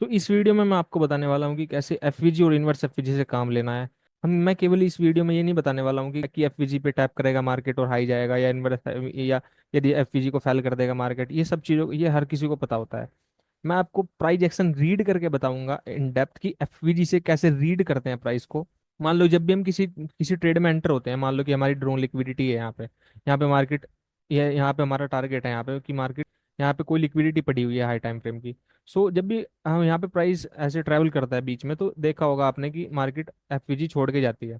इस वीडियो में मैं आपको बताने वाला हूँ कि कैसे एफवीजी और इनवर्स एफवीजी से काम लेना है। मैं केवल इस वीडियो में ये नहीं बताने वाला हूँ कि एफवीजी पे टैप करेगा मार्केट और हाई जाएगा, या इनवर्स, या यदि एफवीजी को फेल कर देगा मार्केट। ये सब चीज़ों ये हर किसी को पता होता है। मैं आपको प्राइस एक्शन रीड करके बताऊंगा इन डेप्थ की एफवीजी से कैसे रीड करते हैं प्राइस को। मान लो जब भी हम किसी किसी ट्रेड में एंटर होते हैं, मान लो कि हमारी ड्रोन लिक्विडिटी है यहाँ पे मार्केट, ये यहाँ पे हमारा टारगेट है यहाँ पे कि मार्केट, यहाँ पे कोई लिक्विडिटी पड़ी हुई है हाई टाइम फ्रेम की। सो जब भी हम यहाँ पे प्राइस ऐसे ट्रैवल करता है बीच में, तो देखा होगा आपने कि मार्केट एफवीजी छोड़ के जाती है।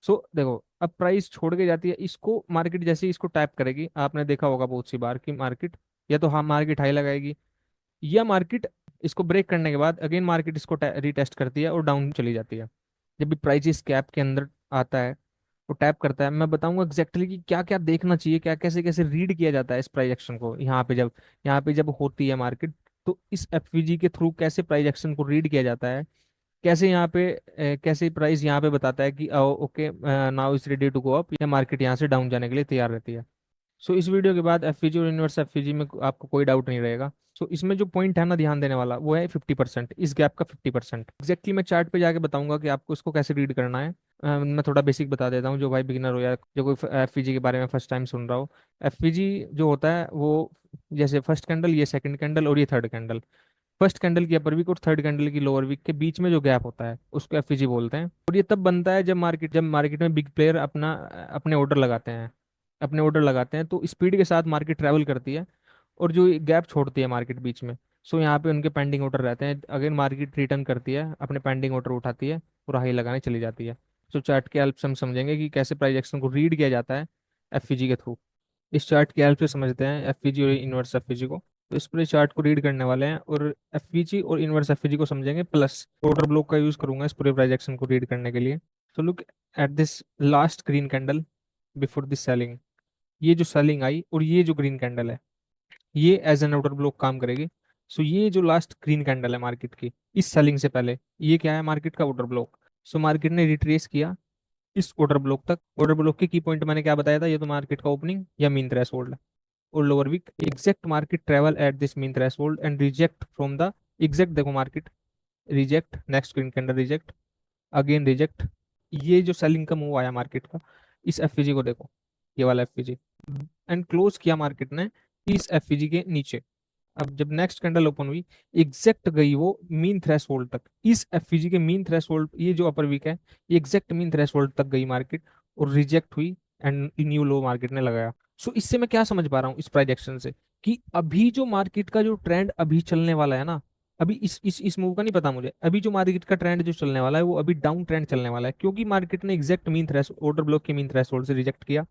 सो देखो, अब प्राइस छोड़ के जाती है, इसको मार्केट जैसे ही इसको टैप करेगी, आपने देखा होगा बहुत सी बार कि मार्केट, या तो हाँ मार्केट हाई लगाएगी, या मार्केट इसको ब्रेक करने के बाद अगेन मार्केट इसको रीटेस्ट करती है और डाउन चली जाती है। जब भी प्राइस इस कैप के अंदर आता है, वो टैप करता है, मैं बताऊंगा एग्जैक्टली कि क्या क्या देखना चाहिए, क्या कैसे कैसे रीड किया जाता है इस प्राइस एक्शन को। यहाँ पे जब होती है मार्केट, तो इस एफवीजी के थ्रू कैसे प्राइस एक्शन को रीड किया जाता है, कैसे यहाँ पे कैसे प्राइस यहाँ पे बताता है कि okay, now is ready to go up, या मार्केट यहाँ से डाउन जाने के लिए तैयार रहती है। सो इस वीडियो के बाद एफपीजी और इनवर्स एफपीजी में आपको कोई डाउट नहीं रहेगा। सो इसमें जो पॉइंट है ना ध्यान देने वाला, वो है 50%, इस गैप का 50%। एग्जैक्टली मैं चार्ट पे जाके बताऊंगा कि आपको इसको कैसे रीड करना है। मैं थोड़ा बेसिक बता देता हूँ, जो भाई बिगिनर हो या जो कोई एफपीजी के बारे में फर्स्ट टाइम सुन रहा हो। एफपीजी जो होता है वो, जैसे फर्स्ट कैंडल, ये सेकंड कैंडल और ये थर्ड कैंडल, फर्स्ट कैंडल की अपर वीक और थर्ड कैंडल की लोअर वीक के बीच में जो गैप होता है उसको एफईजी बोलते हैं। और ये तब बनता है जब मार्केट में बिग प्लेयर अपने ऑर्डर लगाते हैं, तो स्पीड के साथ मार्केट ट्रैवल करती है, और जो गैप छोड़ती है मार्केट बीच में, सो यहाँ पे उनके पेंडिंग ऑर्डर रहते हैं। अगेन मार्केट रिटर्न करती है, अपने पेंडिंग ऑर्डर उठाती है और हाई लगाने चली जाती है। सो चार्ट के हेल्प से हम समझेंगे कि कैसे प्राइस एक्शन को रीड किया जाता है एफईजी के थ्रू। इस चार्ट की हेल्प से समझते हैं एफवीजी और इनवर्स एफवीजी को। तो इस पूरे चार्ट को रीड करने वाले हैं, और एफवीजी और इनवर्स एफवीजी को समझेंगे, प्लस ऑर्डर ब्लॉक का यूज करूंगा इस पूरे प्राइजेक्शन को रीड करने के लिए। तो look at this last green candle before this selling. ये जो सेलिंग आई और ये जो ग्रीन कैंडल है, ये एज एन ऑर्डर ब्लॉक काम करेगी। सो ये जो लास्ट ग्रीन कैंडल है मार्केट की इस सेलिंग से पहले, ये क्या है, मार्केट का ऑर्डर ब्लॉक। सो मार्केट ने रिट्रेस किया इस ऑर्डर ब्लॉक तक। ऑर्डर ब्लॉक के की पॉइंट मैंने क्या बताया था, ये तो मार्केट का ओपनिंग या मीन थ्रेशोल्ड और lower wick. Exact market travel at this mean threshold and reject from the exact, देखो market reject, next green candle reject, again reject. ये जो सेलिंग का मूव आया मार्केट का, इस एफपीजी को देखो, ये वाला एफपीजी, एंड क्लोज किया मार्केट ने इस एफपीजी के नीचे। अब जब नेक्स्ट कैंडल ओपन हुई, एग्जैक्ट गई वो मीन थ्रेशोल्ड तक, इस एफपीजी के मीन थ्रेशोल्ड, ये जो अपर वीक है, ये एग्जैक्ट मीन थ्रेशोल्ड तक गई मार्केट और रिजेक्ट हुई, एंड न्यू लो मार्केट ने लगाया। सो इससे मैं क्या समझ पा रहा हूँ इस प्राइजेक्शन से, कि अभी जो मार्केट का जो ट्रेंड अभी चलने वाला है ना, अभी इस मूव का नहीं पता मुझे, अभी जो मार्केट का ट्रेंड जो चलने वाला है वो अभी डाउन ट्रेंड चलने वाला है, क्योंकि मार्केट ने exact mean thresh order block के मीन थ्रेशोल्ड से रिजेक्ट किया।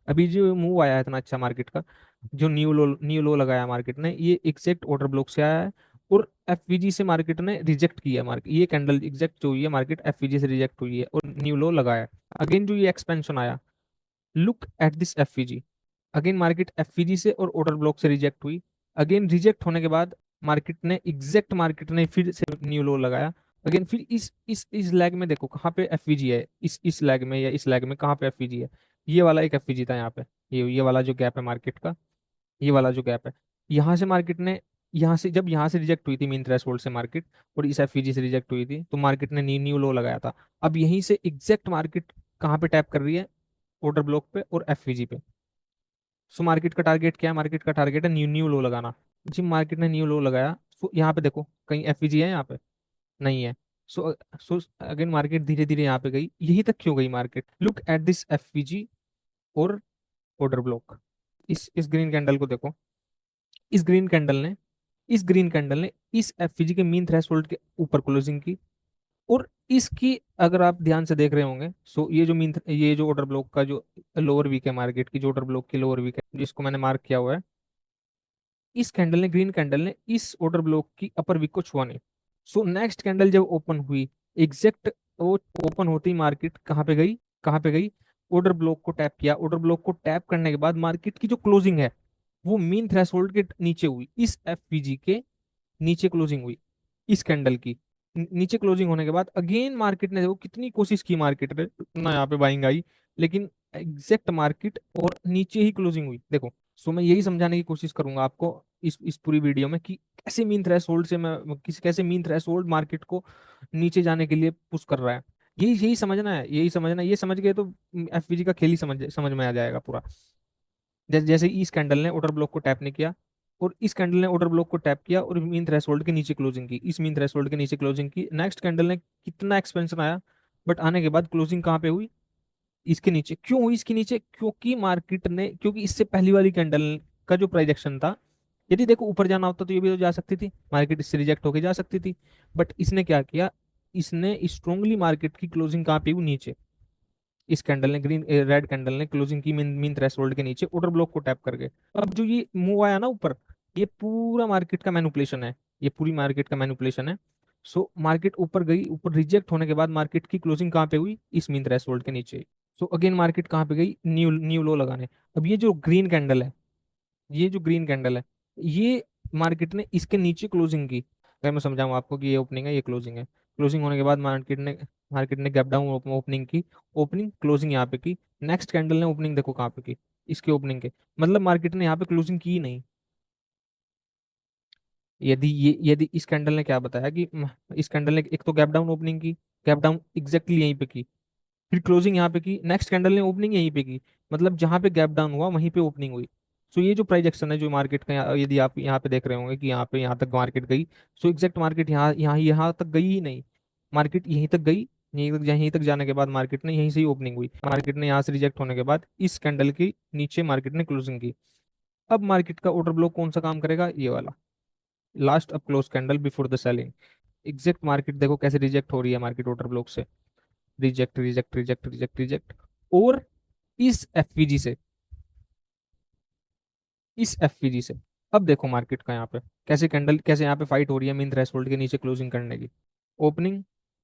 अभी जो मूव आया है इतना अच्छा मार्केट का, जो न्यू लो लगाया मार्केट ने, ये एग्जैक्ट ऑर्डर ब्लॉक से आया है, और एफवीजी से मार्केट ने रिजेक्ट किया। मार्केट ये कैंडल एग्जैक्ट जो हुई है मार्केट एफवीजी से रिजेक्ट हुई है और न्यू लो लगाया। अगेन जो ये एक्सपेंशन आया, look at this FVG, again market FVG से और ऑर्डर ब्लॉक से रिजेक्ट हुई। अगेन रिजेक्ट होने के बाद मार्केट ने फिर से न्यू लो लगाया। अगेन फिर इस लैग में देखो कहाँ पे एफवीजी है, इस लैग में या इस लैग में कहाँ पे एफवीजी है। ये वाला एक एफवीजी था यहाँ पे, ये वाला जो गैप है मार्केट का, ये वाला जो गैप है, यहाँ से मार्केट ने, यहाँ से रिजेक्ट हुई थी मीन थ्रेशोल्ड से मार्केट, और इस एफवीजी से रिजेक्ट हुई थी, तो मार्केट ने न्यू लो लगाया था। अब यहीं से एग्जैक्ट मार्केट कहाँ पे टैप कर रही है, ऑर्डर ब्लॉक पे और एफवीजी पे। सो मार्केट का टारगेट क्या है, मार्केट का टारगेट है न्यू न्यू लो लगाना। जी मार्केट ने न्यू लो लगाया, सो यहाँ पे देखो कहीं एफवीजी है यहाँ पे, नहीं है। सो सो अगेन मार्केट धीरे धीरे यहाँ पे गई, यहीं तक क्यों गई market, look at this FVG और ऑर्डर ब्लॉक। इस ग्रीन कैंडल को देखो, इस ग्रीन कैंडल ने इस ग्रीन कैंडल ने इस एफवीजी के मीन थ्रेशोल्ड के ऊपर क्लोजिंग की, और इसकी अगर आप ध्यान से देख रहे होंगे, सो ये जो ऑर्डर ब्लॉक का जो लोअर वीक है मार्केट की, जो ऑर्डर ब्लॉक की लोअर वीक है जिसको मैंने मार्क किया हुआ है, इस कैंडल ने, ग्रीन कैंडल ने इस ऑर्डर ब्लॉक की अपर वीक को छुआ नहीं। सो नेक्स्ट कैंडल जब ओपन हुई, एग्जैक्ट वो ओपन होती ही मार्केट कहाँ पे गई, ऑर्डर ब्लॉक को टैप किया। ऑर्डर ब्लॉक को टैप करने के बाद मार्केट की जो क्लोजिंग है वो मीन थ्रेशोल्ड के नीचे हुई, इस एफवीजी के नीचे क्लोजिंग हुई इस कैंडल की। नीचे क्लोजिंग होने के बाद अगेन मार्केट ने, देखो कितनी कोशिश की मार्केट ने ना यहाँ पे बाइंग आई, लेकिन एग्जैक्ट मार्केट और नीचे ही क्लोजिंग हुई देखो। सो मैं यही समझाने की कोशिश करूंगा आपको इस पूरी वीडियो में कि कैसे मीन थ्रेशोल्ड से मैं किस कैसे मीन थ्रेशोल्ड मार्केट को नीचे जाने के लिए पुश कर रहा है। यही यही समझना है, यही समझना है। ये समझ गए तो एफवीजी का खेल ही समझ समझ में आ जाएगा पूरा। जैसे इस कैंडल ने ऑर्डर ब्लॉक को टैप नहीं किया, और इस कैंडल ने ऑर्डर ब्लॉक को टैप किया और मीन थ्रेशोल्ड के नीचे क्लोजिंग की, इस मीन थ्रेशोल्ड के नीचे क्लोजिंग की। नेक्स्ट कैंडल ने कितना एक्सपेंशन आया, बट आने के बाद क्लोजिंग कहाँ पे हुई, इसके नीचे। क्यों हुई इसके नीचे, क्योंकि मार्केट ने, क्योंकि इससे पहली वाली कैंडल का जो प्राइजेक्शन था, यदि देखो ऊपर जाना होता तो ये भी तो जा सकती थी, मार्केट इससे रिजेक्ट होके जा सकती थी। बट इसने क्या किया, इसने स्ट्रोंगली मार्केट की क्लोजिंग कहाँ पे हुई, नीचे। इस कैंडल ने ग्रीन रेड कैंडल ने क्लोजिंग की मीन मीन थ्रेशोल्ड के नीचे ऑर्डर ब्लॉक को टैप करके। अब जो ये मूव आया ना ऊपर, ये पूरा मार्केट का मैनिपुलेशन है, ये पूरी मार्केट का मैनिपुलेशन है। सो मार्केट ऊपर गई, ऊपर रिजेक्ट होने के बाद मार्केट की क्लोजिंग कहाँ पे हुई, इस मीन थ्रेशोल्ड के नीचे। सो अगेन मार्केट कहाँ पे गई, न्यू न्यू लो लगाने। अब ये जो ग्रीन कैंडल है, ये जो ग्रीन कैंडल है, ये मार्केट ने इसके नीचे क्लोजिंग की। अगर मैं समझाऊं आपको कि ये ओपनिंग है, ये क्लोजिंग है। क्लोजिंग होने के बाद मार्केट ने गैप डाउन ओपनिंग की, ओपनिंग क्लोजिंग यहाँ पे की। नेक्स्ट कैंडल ने ओपनिंग देखो कहाँ पे की, इसके ओपनिंग के। मतलब मार्केट ने यहाँ पे क्लोजिंग की ही नहीं। यदि इस कैंडल ने क्या बताया कि इस कैंडल ने एक तो गैप डाउन ओपनिंग की, गैप डाउन एग्जैक्टली यहीं पे की, फिर क्लोजिंग यहाँ पे की, नेक्स्ट कैंडल ने ओपनिंग यहीं पे की। मतलब जहां पे गैप डाउन हुआ वहीं पे ओपनिंग हुई। सो ये जो प्राइस एक्शन है जो मार्केट का, यदि आप यहाँ पे देख रहे होंगे कि यहाँ तक मार्केट गई, सो एग्जैक्ट मार्केट यहाँ तक गई ही नहीं। मार्केट यहीं तक गई, यहीं तक जाने के बाद मार्केट ने यहीं से ही ओपनिंग हुई। मार्केट ने यहाँ से रिजेक्ट होने के बाद इस कैंडल की नीचे मार्केट ने क्लोजिंग की। अब मार्केट का ऑर्डर ब्लॉक कौन सा काम करेगा, ये वाला, last up close candle before the selling. Exact market देखो कैसे रिजेक्ट हो रही है मार्केट ऑर्डर ब्लॉक से, reject reject reject reject reject. और इस एफवीजी से, इस एफवीजी से अब देखो मार्केट का यहाँ पे कैसे कैंडल, कैसे यहाँ पे फाइट हो रही है मीन थ्रेशोल्ड के नीचे क्लोजिंग करने की। ओपनिंग,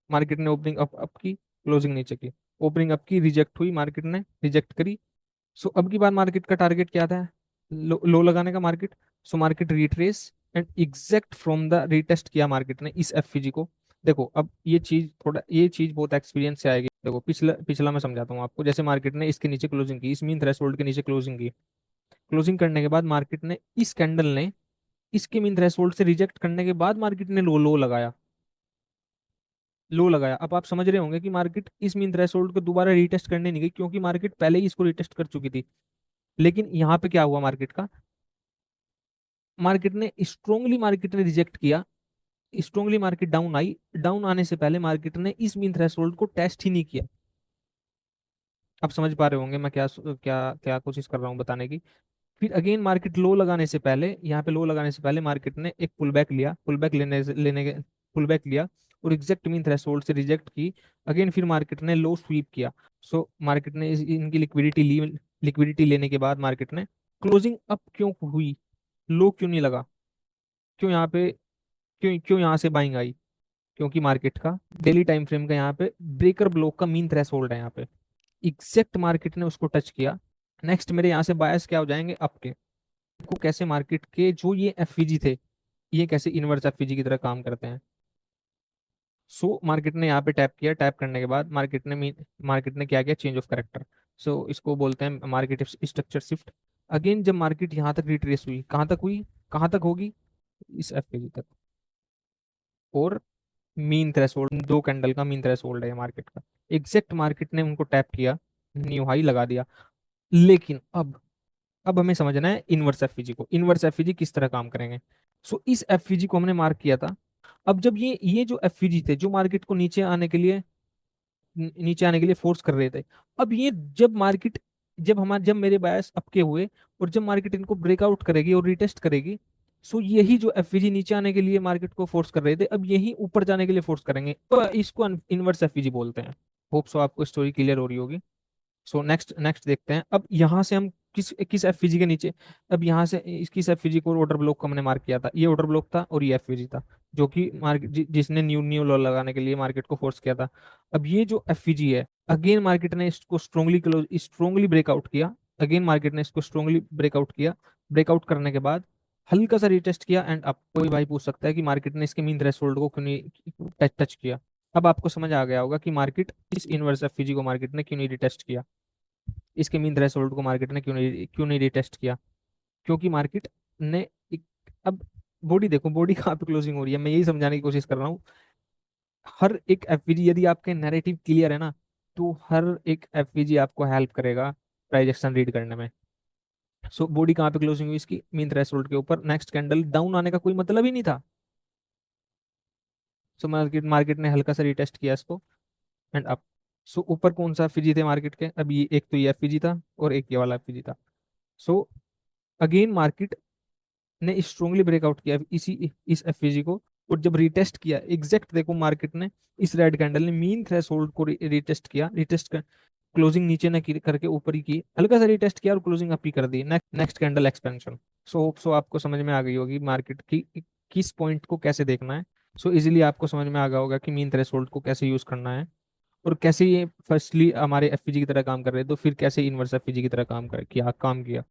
मार्केट ने ओपनिंग अप की, क्लोजिंग नीचे की। ओपनिंग अप की, रिजेक्ट हुई, मार्केट ने रिजेक्ट करी। सो अब की बार मार्केट का टारगेट क्या था, लो लगाने का market. So market retrace and exact from the retest किया मार्केट ने इस एफवीजी को। देखो अब ये चीज बहुत एक्सपीरियंस से आएगी। देखो पिछला पिछला मैं समझाता हूँ आपको। जैसे मार्केट ने इसके नीचे क्लोजिंग की, इस मीन थ्रेशोल्ड के नीचे क्लोजिंग की। क्लोजिंग करने के बाद मार्केट ने, इस कैंडल ने इसके मीन थ्रेशोल्ड से रिजेक्ट करने के बाद मार्केट ने लो लो लगाया, लो लगाया। अब आप समझ रहे होंगे कि मार्केट इस मीन थ्रेशोल्ड को दोबारा रिटेस्ट करने नहीं गई, क्योंकि मार्केट पहले ही इसको रिटेस्ट कर चुकी थी। लेकिन यहाँ पे क्या हुआ मार्केट का, मार्केट ने रिजेक्ट किया, strongly market down I. Down आने से पहले मार्केट ने इस मीन थ्रेशोल्ड को टेस्ट ही नहीं किया। आप समझ पा रहे होंगे मैं क्या क्या क्या कोशिश कर रहा हूँ बताने की। फिर अगेन मार्केट लो लगाने से पहले, यहाँ पे लो लगाने से पहले मार्केट ने एक पुल बैक लिया, पुल बैक लेने के पुल बैक लिया, और एग्जैक्ट मीन थ्रेशोल्ड से रिजेक्ट की। अगेन फिर मार्केट ने लो स्वीप किया। सो मार्केट ने इनकी लिक्विडिटी ली, लिक्विडिटी लेने के बाद मार्केट ने क्लोजिंग अप क्यों हुई, लो क्यों नहीं लगा, क्यों यहाँ पे, क्यों क्यों यहाँ से बाइंग आई, क्योंकि मार्केट का डेली टाइम फ्रेम का यहाँ पे ब्रेकर ब्लॉक का मीन थ्रेशोल्ड है यहाँ पे। एग्जैक्ट मार्केट ने उसको टच किया। नेक्स्ट मेरे यहाँ से बायस क्या हो जाएंगे, अप के। को कैसे मार्केट के जो ये एफवीजी थे, ये कैसे इनवर्स एफवीजी की तरह काम करते हैं। सो मार्केट ने यहाँ पे टैप किया, टैप करने के बाद मार्केट ने क्या किया, चेंज ऑफ करेक्टर। सो इसको बोलते हैं मार्केट स्ट्रक्चर शिफ्ट। अगेन जब मार्केट यहाँ तक रिट्रेस हुई, कहाँ तक हुई, कहाँ तक होगी, इस एफवीजी तक। और मीन थ्रेशोल्ड, दो कैंडल का मीन थ्रेशोल्ड है मार्केट का। एग्जैक्ट मार्केट ने उनको टैप किया, न्यू हाई लगा दिया। लेकिन अब हमें समझना है इनवर्स एफईजी को, इनवर्स एफईजी किस तरह काम करेंगे। सो इस एफईजी को हमने मार्क किया था। अब जब ये जो एफईजी थे जो मार्केट को नीचे आने के लिए फोर्स कर रहे थे, अब ये जब मेरे बायस अपके हुए, और जब मार्केट इनको ब्रेकआउट करेगी और रिटेस्ट करेगी, सो यही जो एफईजी नीचे आने के लिए मार्केट को फोर्स कर रहे थे, अब यही ऊपर जाने के लिए फोर्स करेंगे, तो इसको इनवर्स एफईजी बोलते हैं। होप सो आपको स्टोरी क्लियर हो रही होगी। सो नेक्स्ट नेक्स्ट देखते हैं अब यहाँ से हम किस किस एफवीजी के नीचे। अब यहाँ से किस एफवीजी को, ऑर्डर ब्लॉक को हमने मार्क किया था, ये ऑर्डर ब्लॉक था और ये एफवीजी था, जो कि मार्केट जिसने न्यू न्यू लो लगाने के लिए मार्केट को फोर्स किया था। अब ये जो एफवीजी है, अगेन मार्केट ने इसको स्ट्रोंगली ब्रेकआउट किया। अगेन मार्केट ने इसको स्ट्रोंगली ब्रेकआउट किया। ब्रेकआउट करने के बाद हल्का सा रिटेस्ट किया, एंड अब कोई भाई पूछ सकता है कि मार्केट ने इसके मीन थ्रेशोल्ड को क्यों नहीं टच किया। अब आपको समझ आ गया होगा कि मार्केट इस इनवर्स एफवीजी को मार्केट ने क्यों नहीं रिटेस्ट किया, इसके मीन थ्रेशोल्ड को मार्केट ने क्यों नहीं रिटेस्ट किया। क्योंकि मार्केट ने अब बॉडी देखो, बॉडी कहाँ पे क्लोजिंग हो रही है, मैं यही समझाने की कोशिश कर रहा हूँ। हर एक एफवीजी, यदि आपके नैरेटिव क्लियर है ना, तो हर एक एफवीजी आपको हेल्प करेगा प्राइस एक्शन रीड करने में। सो बॉडी कहाँ पे क्लोजिंग हुई इसकी, मीन थ्रेशोल्ड के ऊपर, नेक्स्ट कैंडल डाउन आने का कोई मतलब ही नहीं था। सो मार्केट मार्केट ने हल्का सा रिटेस्ट किया इसको एंड अप। सो ऊपर कौन सा एफवीजी थे मार्केट के, अभी एक तो ये एफवीजी था और एक ये वाला एफवीजी था। सो अगेन मार्केट ने स्ट्रांगली ब्रेकआउट किया इसी इस एफवीजी को, और जब रिटेस्ट किया एग्जैक्ट देखो मार्केट ने इस रेड कैंडल ने मीन थ्रेशोल्ड को रिटेस्ट किया, रिटेस्ट कर क्लोजिंग नीचे ना करके ऊपर ही की, हल्का सा रिटेस्ट किया और क्लोजिंग अप ही कर दी, नेक्स्ट कैंडल एक्सपेंशन। सो आपको समझ में आ गई होगी मार्केट की किस पॉइंट को कैसे देखना है। सो इजीली आपको समझ में आ गया होगा कि मीन थ्रेशोल्ड को कैसे यूज करना है, और कैसे ये फर्स्टली हमारे एफपीजी की तरह काम कर रहे थे, तो फिर कैसे इनवर्स एफपीजी की तरह काम किया।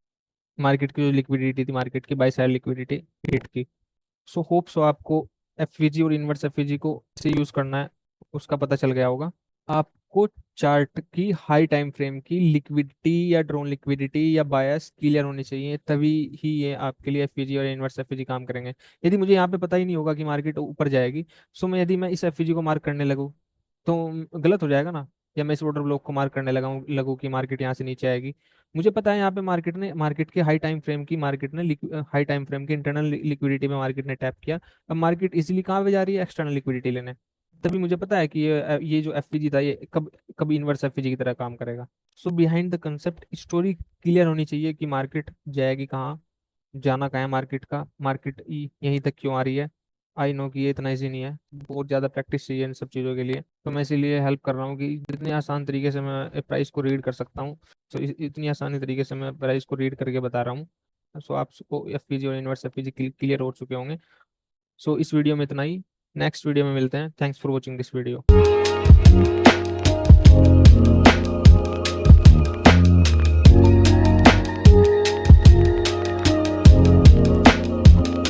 मार्केट की जो लिक्विडिटी थी, मार्केट की बाई साइड लिक्विडिटी हिट की। सो होप सो आपको एफवीजी और इनवर्स एफवीजी को कैसे यूज करना है उसका पता चल गया होगा। आपको चार्ट की हाई टाइम फ्रेम की लिक्विडिटी या ड्रोन लिक्विडिटी या बायस क्लियर होनी चाहिए, तभी ही ये आपके लिए एफवीजी और इनवर्स एफवीजी काम करेंगे। यदि मुझे यहाँ पे पता ही नहीं होगा कि मार्केट ऊपर जाएगी, सो मैं यदि मैं इस एफवीजी को मार्क करने लगूँ तो गलत हो जाएगा ना। या मैं इस ऑर्डर ब्लॉक को मार्क करने लगूँ कि मार्केट यहाँ से नीचे आएगी, मुझे पता है यहाँ पे मार्केट के हाई टाइम फ्रेम की मार्केट ने हाई टाइम फ्रेम की इंटरनल लिक्विडिटी में मार्केट ने टैप किया। अब मार्केट इजीली कहाँ पे जा रही है, एक्सटर्नल लिक्विडिटी लेने। तभी मुझे पता है कि ये जो एफपीजी था ये कब कब इनवर्स एफपीजी की तरह काम करेगा। सो behind the concept story clear होनी चाहिए कि मार्केट जाएगी कहाँ, जाना कहाँ है मार्केट का, मार्केट यहीं तक क्यों आ रही है। आई नो कि ये इतना ईजी नहीं है, बहुत ज़्यादा प्रैक्टिस चाहिए इन सब चीज़ों के लिए, तो मैं इसीलिए हेल्प कर रहा हूँ कि जितने आसान तरीके से मैं प्राइस को रीड कर सकता हूँ, तो इतनी आसानी तरीके से मैं प्राइस को रीड करके बता रहा हूँ। सो आपको एफपीजी और इनवर्स एफपीजी क्लियर हो चुके होंगे। सो इस वीडियो में इतना ही, नेक्स्ट वीडियो में मिलते हैं। Thanks for watching this video.